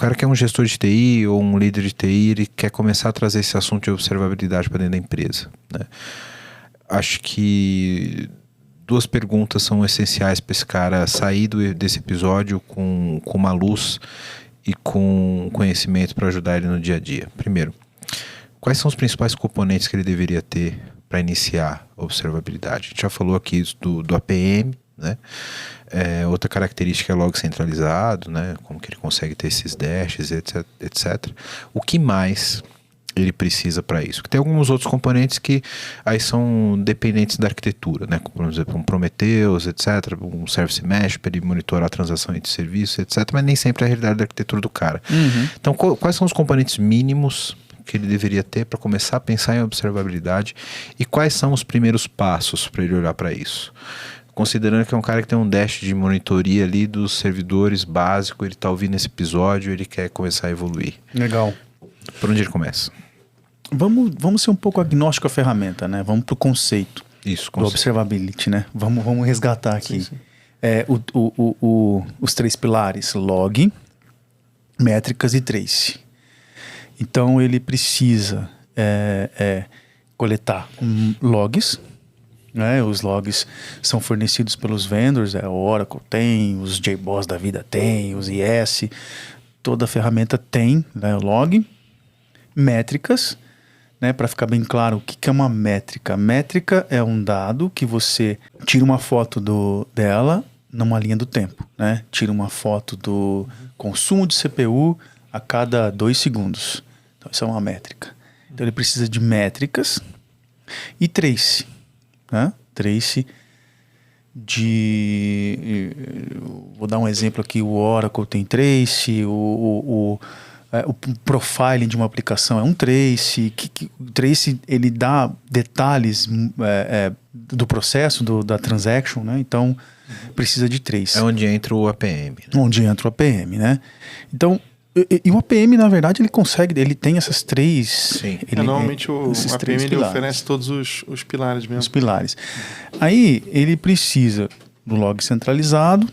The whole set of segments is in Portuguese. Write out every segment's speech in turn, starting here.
cara que é um gestor de TI ou um líder de TI, ele quer começar a trazer esse assunto de observabilidade para dentro da empresa, né? Acho que duas perguntas são essenciais para esse cara sair desse episódio com uma luz e com conhecimento para ajudar ele no dia a dia. Primeiro, quais são os principais componentes que ele deveria ter para iniciar a observabilidade? A gente já falou aqui do APM, né? Outra característica é log centralizado, né? Como que ele consegue ter esses dashes, etc, etc. O que mais ele precisa para isso? Porque tem alguns outros componentes que aí são dependentes da arquitetura, né? Como, por exemplo, um Prometheus, etc, um Service Mesh para ele monitorar a transação entre serviços, etc, mas nem sempre é a realidade da arquitetura do cara. Então, quais são os componentes mínimos que ele deveria ter para começar a pensar em observabilidade e quais são os primeiros passos para ele olhar para isso? Considerando que é um cara que tem um dash de monitoria ali dos servidores básico, ele está ouvindo esse episódio, ele quer começar a evoluir. Legal. Por onde ele começa? Vamos ser um pouco agnóstico à ferramenta, né? Vamos pro conceito. Isso, do observability, né? Vamos resgatar aqui. Sim. Os três pilares: log, métricas e trace. Então ele precisa coletar logs, né? Os logs são fornecidos pelos vendors, o Oracle tem, os JBoss da vida tem, os IS, toda ferramenta tem, né, log. Métricas, né, para ficar bem claro, o que é uma métrica? Métrica é um dado que você tira uma foto dela numa linha do tempo, né? Tira uma foto do consumo de CPU a cada 2 segundos. Então isso é uma métrica. Então ele precisa de métricas e trace, né? Trace vou dar um exemplo aqui, o Oracle tem trace, o profiling de uma aplicação é um trace. O trace ele dá detalhes do processo, da transaction, né? Então precisa de trace. É onde entra o APM. Né? Onde entra o APM, né? Então, e o APM, na verdade, ele tem essas três... Sim. Normalmente o APM ele oferece todos os pilares mesmo. Os pilares. Aí ele precisa do log centralizado,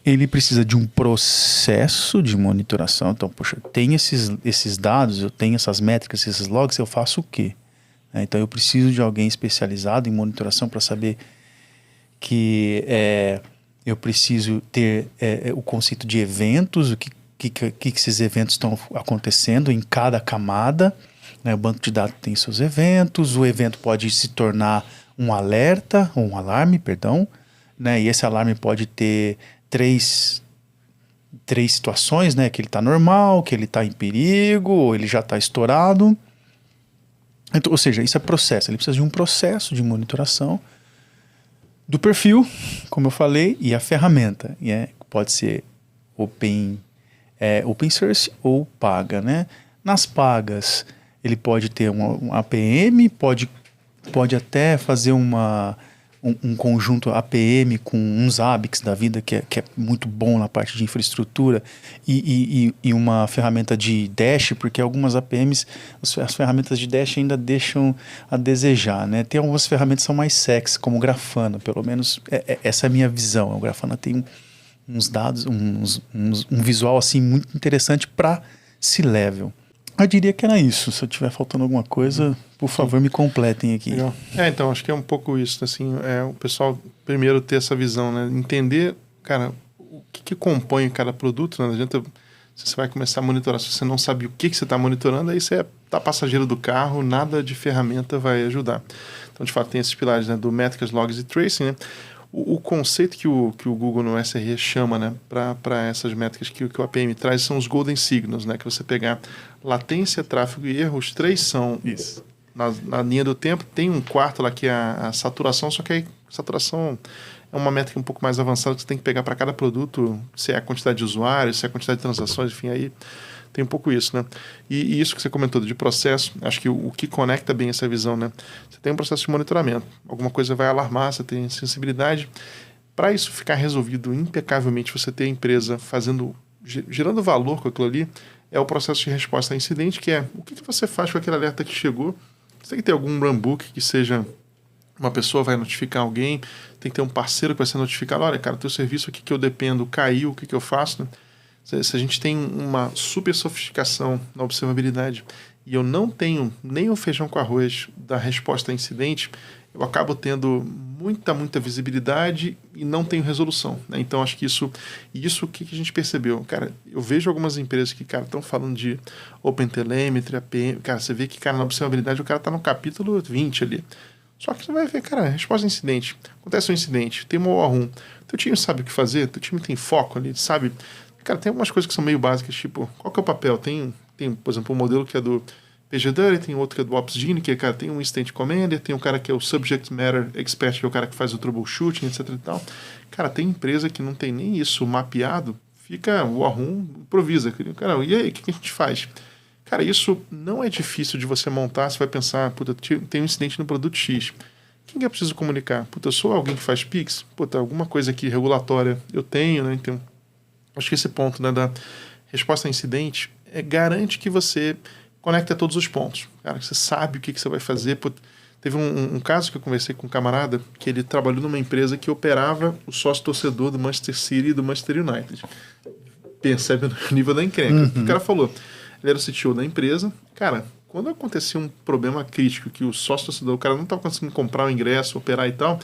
ele precisa de um processo de monitoração. Então, poxa, eu tenho esses dados, eu tenho essas métricas, esses logs, eu faço o quê? Então eu preciso de alguém especializado em monitoração para saber que eu preciso ter o conceito de eventos, o que esses eventos estão acontecendo em cada camada, né? O banco de dados tem seus eventos, o evento pode se tornar um alerta, ou um alarme, perdão, né? E esse alarme pode ter três situações, né? Que ele está normal, que ele está em perigo, ou ele já está estourado. Então, ou seja, isso é processo, ele precisa de um processo de monitoração do perfil, como eu falei, e a ferramenta, pode ser open source ou paga, né? Nas pagas, ele pode ter um APM, pode até fazer um conjunto APM com uns Zabbix da vida, que é muito bom na parte de infraestrutura, e uma ferramenta de Dash, porque algumas APMs, as ferramentas de Dash ainda deixam a desejar, né? Tem algumas ferramentas que são mais sexy, como o Grafana, pelo menos essa é a minha visão. O Grafana tem uns dados, um visual assim muito interessante para C-level. Eu diria que era isso. Se eu estiver faltando alguma coisa, por favor, me completem aqui. Legal. Então, acho que é um pouco isso, assim, o pessoal primeiro ter essa visão, né? Entender, cara, o que compõe cada produto, né? Não adianta, se você vai começar a monitorar, se você não sabe o que você está monitorando, aí você tá passageiro do carro, nada de ferramenta vai ajudar. Então, de fato, tem esses pilares, né? Do métricas, logs e tracing, né? O conceito que o Google no SRE chama, né, para essas métricas que o APM traz são os golden signals, né, que você pegar latência, tráfego e erro, os três são isso. Na linha do tempo, tem um quarto lá que é a saturação, só que a saturação é uma métrica um pouco mais avançada que você tem que pegar para cada produto, se é a quantidade de usuários, se é a quantidade de transações, enfim, aí tem um pouco isso, né? E isso que você comentou de processo, acho que o que conecta bem essa visão, né? Você tem um processo de monitoramento, alguma coisa vai alarmar, você tem sensibilidade. Para isso ficar resolvido impecavelmente, você ter a empresa gerando valor com aquilo ali, é o processo de resposta a incidente, que é o que você faz com aquele alerta que chegou. Você tem que ter algum runbook que seja... Uma pessoa vai notificar alguém, tem que ter um parceiro que vai ser notificado. Olha, cara, teu serviço aqui que eu dependo caiu, o que eu faço, né? Se a gente tem uma super sofisticação na observabilidade e eu não tenho nem o feijão com arroz da resposta a incidente, eu acabo tendo muita visibilidade e não tenho resolução, né? Então, acho que isso o que a gente percebeu? Cara, eu vejo algumas empresas que, cara, estão falando de OpenTelemetry, APM, cara, você vê que, cara, na observabilidade o cara está no capítulo 20 ali. Só que você vai ver, cara, resposta a incidente. Acontece um incidente, tem uma war room. Teu time sabe o que fazer, teu time tem foco ali, sabe? Cara, tem algumas coisas que são meio básicas, tipo, qual que é o papel? Tem por exemplo, um modelo que é do PagerDuty, tem outro que é do OpsGene, que é, cara, tem um Incident Commander, tem um cara que é o Subject Matter Expert, que é o cara que faz o troubleshooting, etc e tal. Cara, tem empresa que não tem nem isso mapeado, fica o war room, improvisa. Cara, e aí, o que a gente faz? Cara, isso não é difícil de você montar, você vai pensar, puta, tem um incidente no produto X. Quem que eu preciso comunicar? Puta, eu sou alguém que faz Pix? Puta, alguma coisa aqui regulatória eu tenho, né? Então, acho que esse ponto, né, da resposta a incidente garante que você conecta todos os pontos. Cara, você sabe o que você vai fazer. Teve um caso que eu conversei com um camarada que ele trabalhou numa empresa que operava o sócio-torcedor do Manchester City e do Manchester United. Percebe o nível da encrenca. O cara falou, ele era o CTO da empresa. Cara, quando acontecia um problema crítico que o sócio-torcedor, o cara não estava conseguindo comprar o ingresso, operar e tal,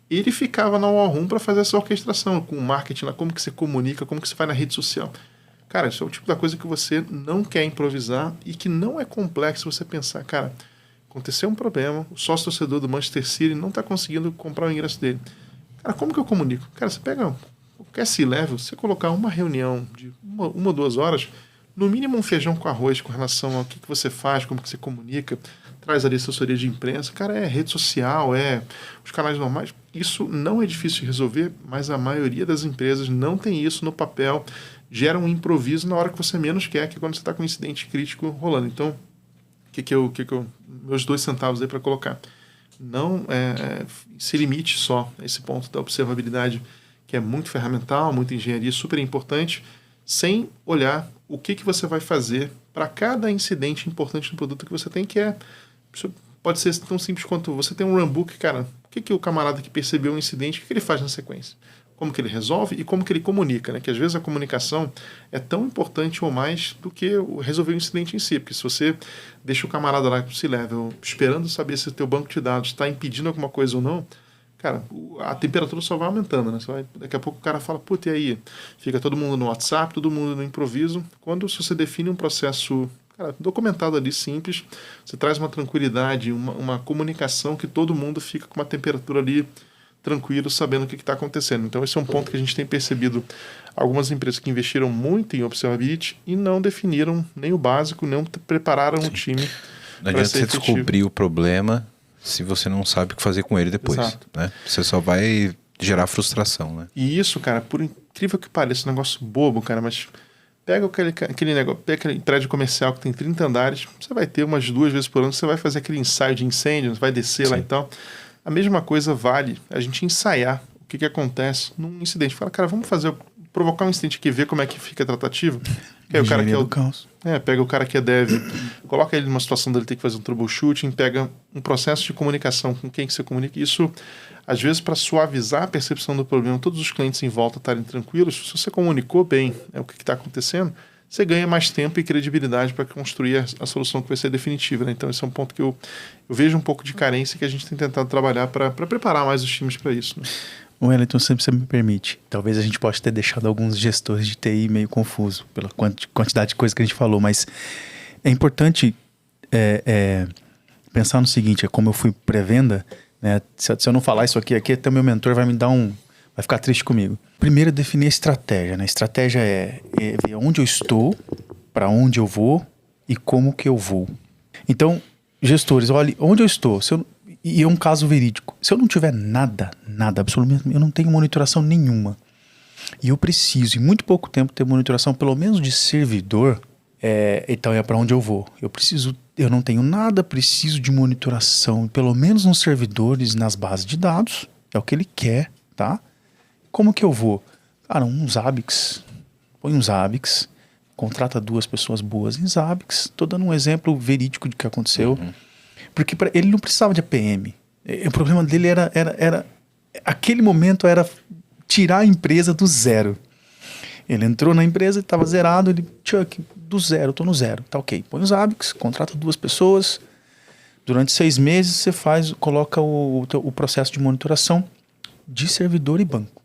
ele ficava na war room para fazer essa orquestração com o marketing, como que você comunica, como que você faz na rede social. Cara, isso é o tipo da coisa que você não quer improvisar e que não é complexo você pensar, cara, aconteceu um problema, o sócio-torcedor do Manchester City não está conseguindo comprar o ingresso dele. Cara, como que eu comunico? Cara, você pega qualquer C-level, você colocar uma reunião de uma ou 2 horas, no mínimo um feijão com arroz com relação ao que você faz, como que você comunica, traz ali assessoria de imprensa, cara, é rede social, é os canais normais. Isso não é difícil de resolver, mas a maioria das empresas não tem isso no papel, gera um improviso na hora que você menos quer, que é quando você está com um incidente crítico rolando. Então, meus 2 centavos aí para colocar. Não se limite só a esse ponto da observabilidade, que é muito ferramental, muita engenharia, super importante, sem olhar o que você vai fazer para cada incidente importante no produto que você tem, que pode ser tão simples quanto você tem um runbook, cara, o que o camarada que percebeu um incidente, o que ele faz na sequência? Como que ele resolve e como que ele comunica, né? Que às vezes a comunicação é tão importante ou mais do que resolver o incidente em si, porque se você deixa o camarada lá com o C-Level esperando saber se o teu banco de dados está impedindo alguma coisa ou não, cara, a temperatura só vai aumentando, né? Daqui a pouco o cara fala, puta, e aí? Fica todo mundo no WhatsApp, todo mundo no improviso. Se você define um processo, cara, documentado ali, simples, você traz uma tranquilidade, uma comunicação que todo mundo fica com uma temperatura ali tranquilo, sabendo o que está acontecendo. Então, esse é um ponto que a gente tem percebido algumas empresas que investiram muito em observability e não definiram nem o básico, nem prepararam o time. Não adianta você descobrir o problema se você não sabe o que fazer com ele depois. Exato. Né? Você só vai gerar frustração. Né? E isso, cara, por incrível que pareça, um negócio bobo, cara, mas pega aquele negócio, pega aquele prédio comercial que tem 30 andares, você vai ter umas 2 vezes por ano, você vai fazer aquele ensaio de incêndio, vai descer lá e tal. A mesma coisa vale a gente ensaiar o que acontece num incidente. Fala, cara, vamos provocar um incidente aqui, ver como é que fica a tratativa. Aí o cara que caos. Pega o cara que é dev, coloca ele numa situação dele ter que fazer um troubleshooting, pega um processo de comunicação com quem que você comunica. Isso, às vezes, para suavizar a percepção do problema, todos os clientes em volta estarem tranquilos, se você comunicou bem o que está acontecendo, você ganha mais tempo e credibilidade para construir a solução que vai ser definitiva. Né? Então, esse é um ponto que eu vejo um pouco de carência que a gente tem tentado trabalhar para preparar mais os times para isso. Né? O Wellington, se você me permite, talvez a gente possa ter deixado alguns gestores de TI meio confuso pela quantidade de coisa que a gente falou, mas é importante pensar no seguinte, como eu fui pré-venda, né? Se eu não falar isso aqui até o meu mentor vai ficar triste comigo. Primeiro, definir a estratégia. Né? A estratégia é ver onde eu estou, para onde eu vou e como que eu vou. Então, gestores, olha, onde eu estou? E é um caso verídico. Se eu não tiver nada, absolutamente, eu não tenho monitoração nenhuma. E eu preciso, em muito pouco tempo, ter monitoração, pelo menos de servidor. Então é para onde eu vou. Eu não tenho nada, preciso de monitoração, pelo menos nos servidores, nas bases de dados. É o que ele quer, tá? Como que eu vou? Cara, um Zabbix. Põe um Zabbix, contrata 2 pessoas boas em Zabbix. Tô dando um exemplo verídico de que aconteceu. Uhum. Porque ele não precisava de APM. O problema dele era aquele momento era tirar a empresa do zero. Ele entrou na empresa, estava zerado, ele, Chuck, do zero, tô no zero. Tá ok. Põe os ABICs, contrata 2 pessoas. Durante 6 meses você coloca o processo de monitoração de servidor e banco.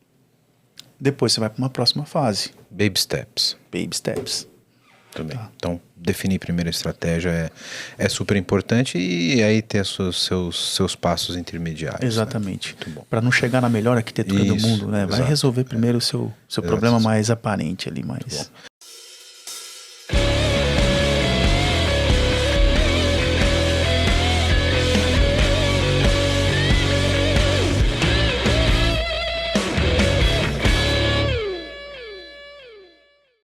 Depois você vai para uma próxima fase. Baby steps. Baby steps. Também. Tá. Então, definir primeiro a estratégia é super importante e aí ter seus passos intermediários. Exatamente. Né? Para não chegar na melhor arquitetura do mundo, né? Vai resolver primeiro o seu problema mais aparente ali.